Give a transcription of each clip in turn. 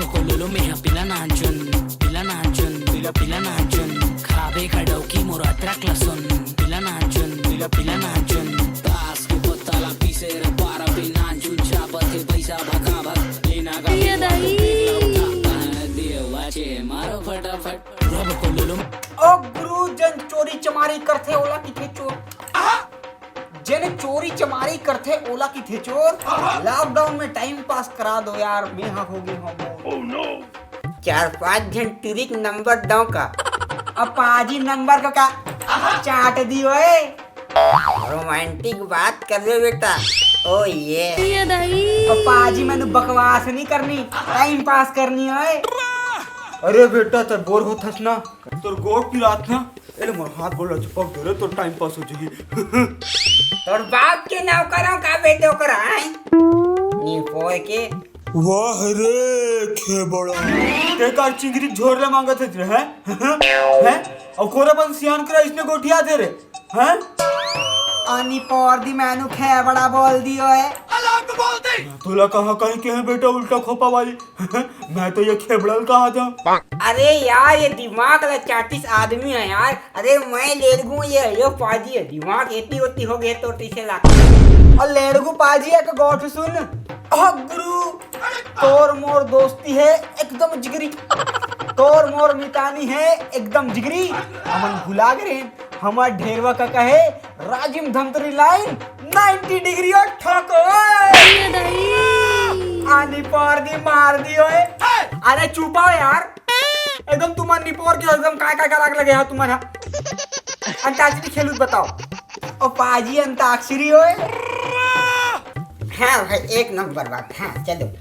को लोलो में पिला नाचन पिला नाचन खाबे खडौकी मोरात्रा क्लासन पिला नाचन तास के पत्ताला पीसे रे पारा पे नाचन चापते पैसा भका भक लेना का देवाचे मारो फटाफट रब को लोलो ओ गुरु जन चोरी चमारी करथे ओला की थे चोर जन चोरी चमारी करथे ओला की थे चोर लॉकडाउन में टाइम पास करा दो यार मैं हो गई हूँ 4-5 जन ट्रिक नंबर दो का अब पाजी नंबर को का चाट दी ओए रोमांटिक बात कर रहे बेटा ओ ये अब पाजी मैंने बकवास नहीं करनी टाइम पास करनी ओए अरे बेटा तर बोर होथस ना तोर गोट की रात ना एले मोर हाथ बोल चिपक दे रे तो टाइम पास हो जाई तोर बाप के नाव करो का बेटो कराई नी पोए के वाह रे खेबड़ा ते कार चिंगरी झोर ले मांगत है हैं और कोरापन सियान करा इसने गोठिया दे रे हैं आनी पोर दी मैनू खेबड़ा बोल दियो है अलग बोल दे तोला कहां कहीं के है बेटा उल्टा खोपा वाली मैं तो ये खेबड़ल कहा था अरे यार ये दिमाग ला 34 आदमी है यार अरे मैं लेड़गू ये पाजी है दिमाग एती होती हो गए तो टीसे ला और लेड़गू पाजी है का गोठ सुन ओ गुरु तोर मोर दोस्ती है एकदम जिगरी तोर मोर मितानी है एकदम जिगरी हमन भुला गए हमार ढेरवा का कहे राजिम धमतरी लाइन 90 डिग्री और ठोको आनी पार दी मार दी ओए अरे चुपाओ यार एकदम तुम्हार निपोर के एकदम काय लाग लगे है तुम्हारा अंताक्षरी खेलू बताओ ओ पाजी अंताक्षरी ओए हाँ भाई एक नंबर बात हाँ चलो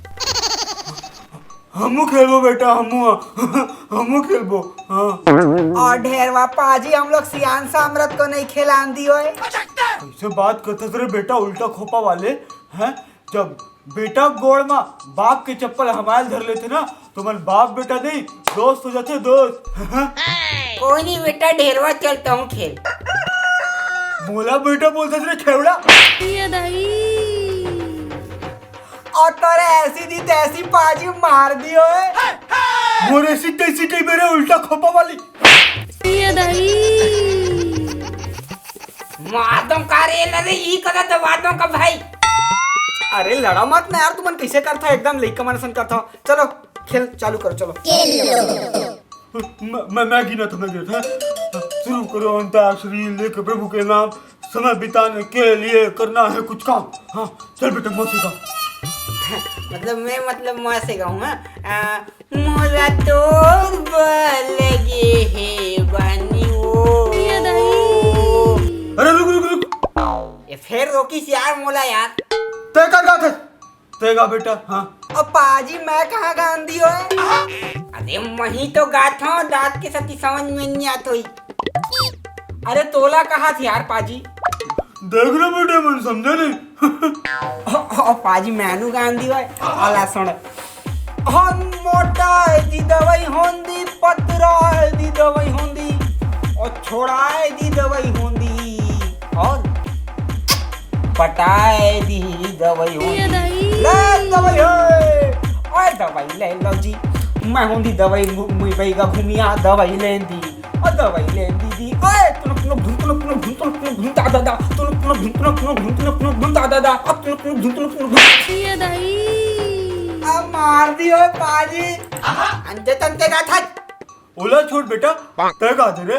हमू खेलबो बेटा हमू खेलबो हाँ और ढेरवा पाजी हम लोग सियान सामरत को नहीं खिलान दी ओए ऐसे बात करते थे बेटा उल्टा खोपा वाले हैं जब बेटा गोड़ में बाप के चप्पल हमारे धर लेते ना तो मन बाप बेटा नहीं दोस्त हो जाते दोस्त कोई नहीं बेटा ढेरवा चलता हूँ खेल बोला बेटा बोलते थे खेवड़ा और तोरे ऐसी दी तैसी पाजी मार दियो है मोर ऐसी तैसी कई मेरे उल्टा खोपा वाली मारदम कारे लरे ई कदा दबादम का भाई अरे लड़ा मत ना यार तुमन कैसे करता एकदम लइका मनसन करता चलो खेल चालू करो चलो मैं गिना तो मैं गिना शुरू करो अंताक्षरी लेकर प्रभु के नाम समय बिताने के लिए करना है कुछ काम हाँ चल बेटा मौसी का मतलब मैं से गाऊं मोरा तोर लगे है बानी अरे रुक ये फिर रोकी से यार मोला यार ते का गाथ ते गा बेटा हां अब पाजी मैं कहां गांधी हो अरे मही तो गाथा दांत के साथ समझ में नहीं आत होई अरे तोला कहा थी यार पाजी देख लो बेटे मन समझे नहीं पाजी मैनू गांधी है आला सुन हम मोटा दी दवाई होंदी पतरा दी दवाई होंदी और छोड़ाए दी दवाई होंदी और पटाए दी दवाई होंदी ले दवाई है ओए दवाई ले लो जी मैं होंदी दवाई मुई बैगा घूमिया दवाई लेंदी और दवाई लेंदी दी ओए अब मार दियो पाजी अंते तंते का था ओला छोड़ बेटा तय का दे रे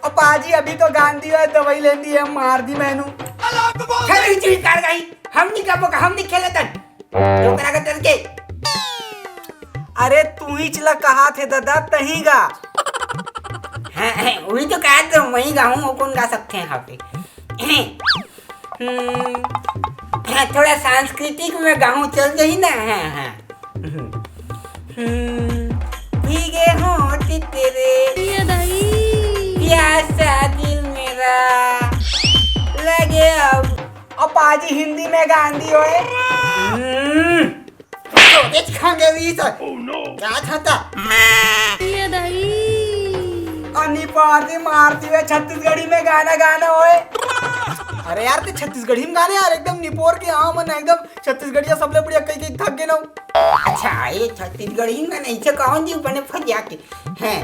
अब पाजी अभी तो गांधी है दवाई लेंदी है मार दी मैनू खेल चीज कर गई हम नहीं खेले तन तो करा कर के अरे तू ही चला कहा थे दादा तहीगा वही तो कहा तो वही गाऊं कौन गा सकते हैं यहाँ पे थोड़ा सांस्कृतिक में गाऊं चल गई ना भीगे होठ तेरे प्यासा दिल मेरा लगे अब पाजी हिंदी में गांधी होए खांगे क्या था अनि पारती मारती हुए छत्तीसगढ़ी में गाना होए अरे यार ते छत्तीसगढ़ी में गाने यार एकदम निपोर के हाँ मन एकदम छत्तीसगढ़िया सबले बढ़िया कई थक गए ना अच्छा ये छत्तीसगढ़ी में नहीं से कौन जी बने फरिया के हैं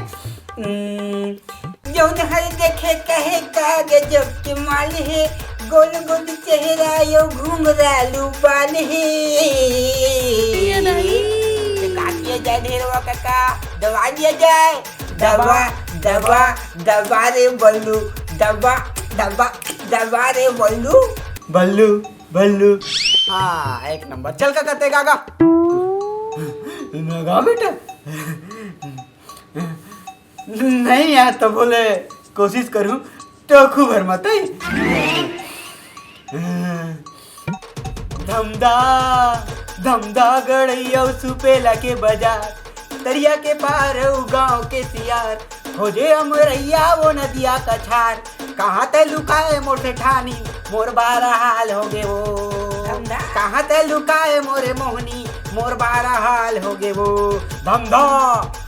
जो हर देखे कहे का गजब के माल है गोल गोल चेहरा यो घुंघरालू बाल है काटिया जाए ढेरवा काका दबा दिया जाए दबा दबा दबा रे बल्लू दबा दबा दबा रे बल्लू बल्लू बल्लू हाँ एक नंबर चल का करते गागा गा बेटा नहीं यार तो बोले कोशिश करूं तो खूब भर मत धमदा धमदा गड़ैया सुपेला के बाजार दरिया के पार गांव के सियार खोजे अमरैया वो नदिया का छार कहाँ ते लुकाए मोर से ठानी मोर बारा हाल हो गे वो कहाँ ते लुकाए मोरे मोहनी मोर बारा हाल हो गे वो धमधा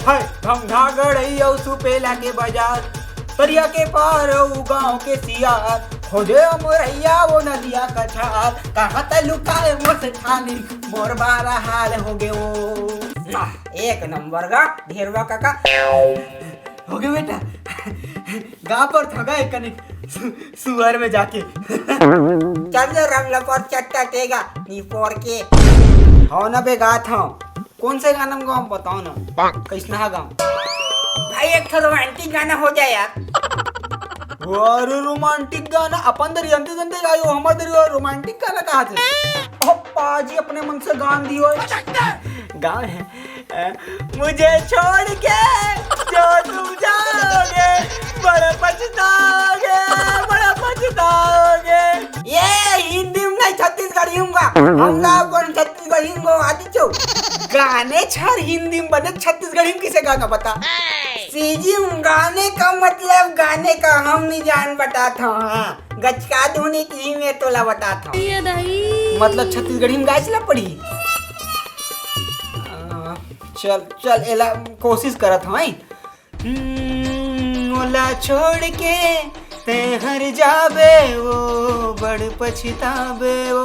है धमधा गड़ैया सुपेला के बाजार दरिया के पार गांव के सियार खोजे अमरैया वो नदिया का छार कहाँ ते लुकाए मोर से ठानी मोर बारा हाल हो गे वो एक नंबर का ढेरवा काका हो गया बेटा गाँव पर थगा एक कनिक सुअर में जाके चल रमला पर चट्टा टेगा नी पोर के हो ना बे गा था कौन से गाना में गाँव बताओ ना कैसना गाँव भाई एक तो रोमांटिक गाना हो जाए यार अरे रोमांटिक गाना अपन दरी अंते अंते गायो हमार दरी रोमांटिक गाना कहाँ थे ओ पाजी अपने मन से गान दियो गाँव है मुझे छोड़ के जो तुम जाओगे बड़ा पछताओगे बड़ा पछताओगे ये हिंदी में नहीं छत्तीसगढ़ी हूँगा हमला कौन छत्तीसगढ़ी हूँ आदि चो गाने छर हिंदी में बने छत्तीसगढ़ी में किसे गाना बता सीजी गाने का मतलब गाने का हम नहीं जान बताता हूँ गचका धुनी की में तोला बताता हूँ मतलब छत्तीसगढ़ी में गाय चला पड़ी चल चल एला कोशिश करत हई ओला छोड़ के ते हर जाबे वो बड़ पछताबे वो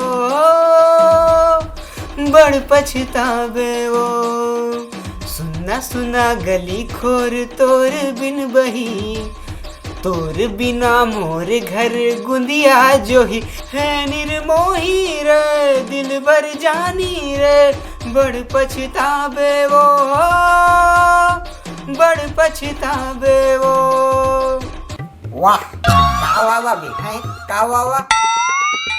बड़ पछताबे वो सुना सुना गली खोर तोर बिन बही तोर बिना मोर घर गुंदिया जो ही है निर्मोही रे दिल भर जानी रे बड़ पछताबे वो बड़ पछताबे वो वाह कावा वाह भी है कावा वाह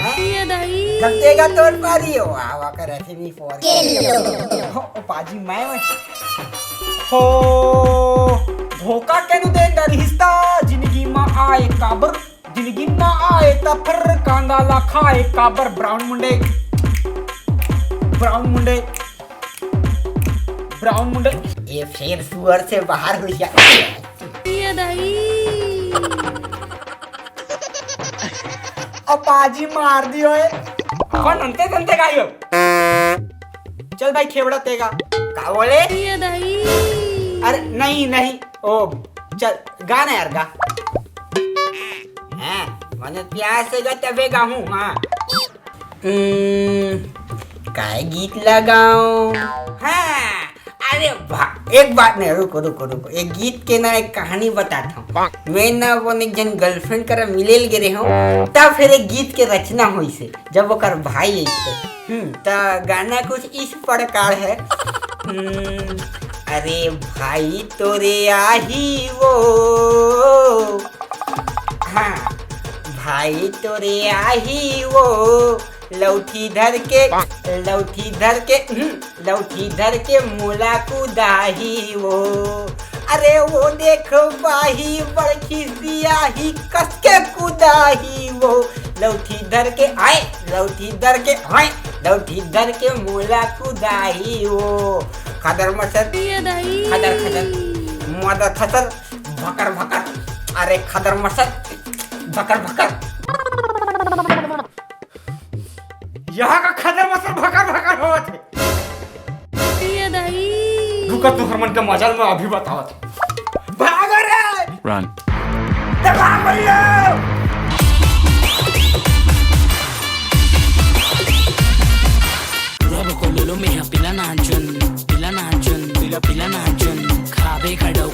है लगतेगा तोड़ पा रही हो आवा कर ऐसे नहीं फोड़ हो पाजी मैं हो धोखा केनु देंदा रिश्ता जिंदगी में आए काबर जिंदगी में आए ता फिर कांगाला खाए काबर ब्राउन मुंडे ब्राउन मुंडे ब्राउन मुंडे ये शेर सुअर से बाहर हो गया अपाजी मार दियो है अपन अंते अंते गायो चल भाई खेवड़ा तेगा का बोले अरे नहीं नहीं ओ चल गाना यार गा हैं मैंने प्यार से गा तबे गाऊं हाँ काय गीत लगाऊं हाँ अरे एक बात नहीं रुको रुको रुको एक गीत के ना एक कहानी बताता हूँ मैं ना वो एक जन गर्लफ्रेंड कर मिले गिरे हूँ तब फिर एक गीत के रचना हुई से जब वो कर भाई है तो गाना कुछ इस प्रकार है अरे भाई तोरे आही वो हाँ भाई तोरे आही वो लौठी धर के मुला कुदाही वो अरे वो देखो बाही बड़खी सियाही कस के कुदाही वो लौठी धर के आए लौठी धर के मुला कुदाही वो खदर मसर खदर खदर मदर खदर भकर भकर अरे खदर मसर भकर भकर यहाँ का खदर मसर भकर भकर होत है रुका तू हरमन के मजाल में अभी बतावत भाग रे Run. दबा मल्लो Rabo con lo में पिला नाचुन पिला नाचुन पिला पिला नाचुन खाबे खड़ो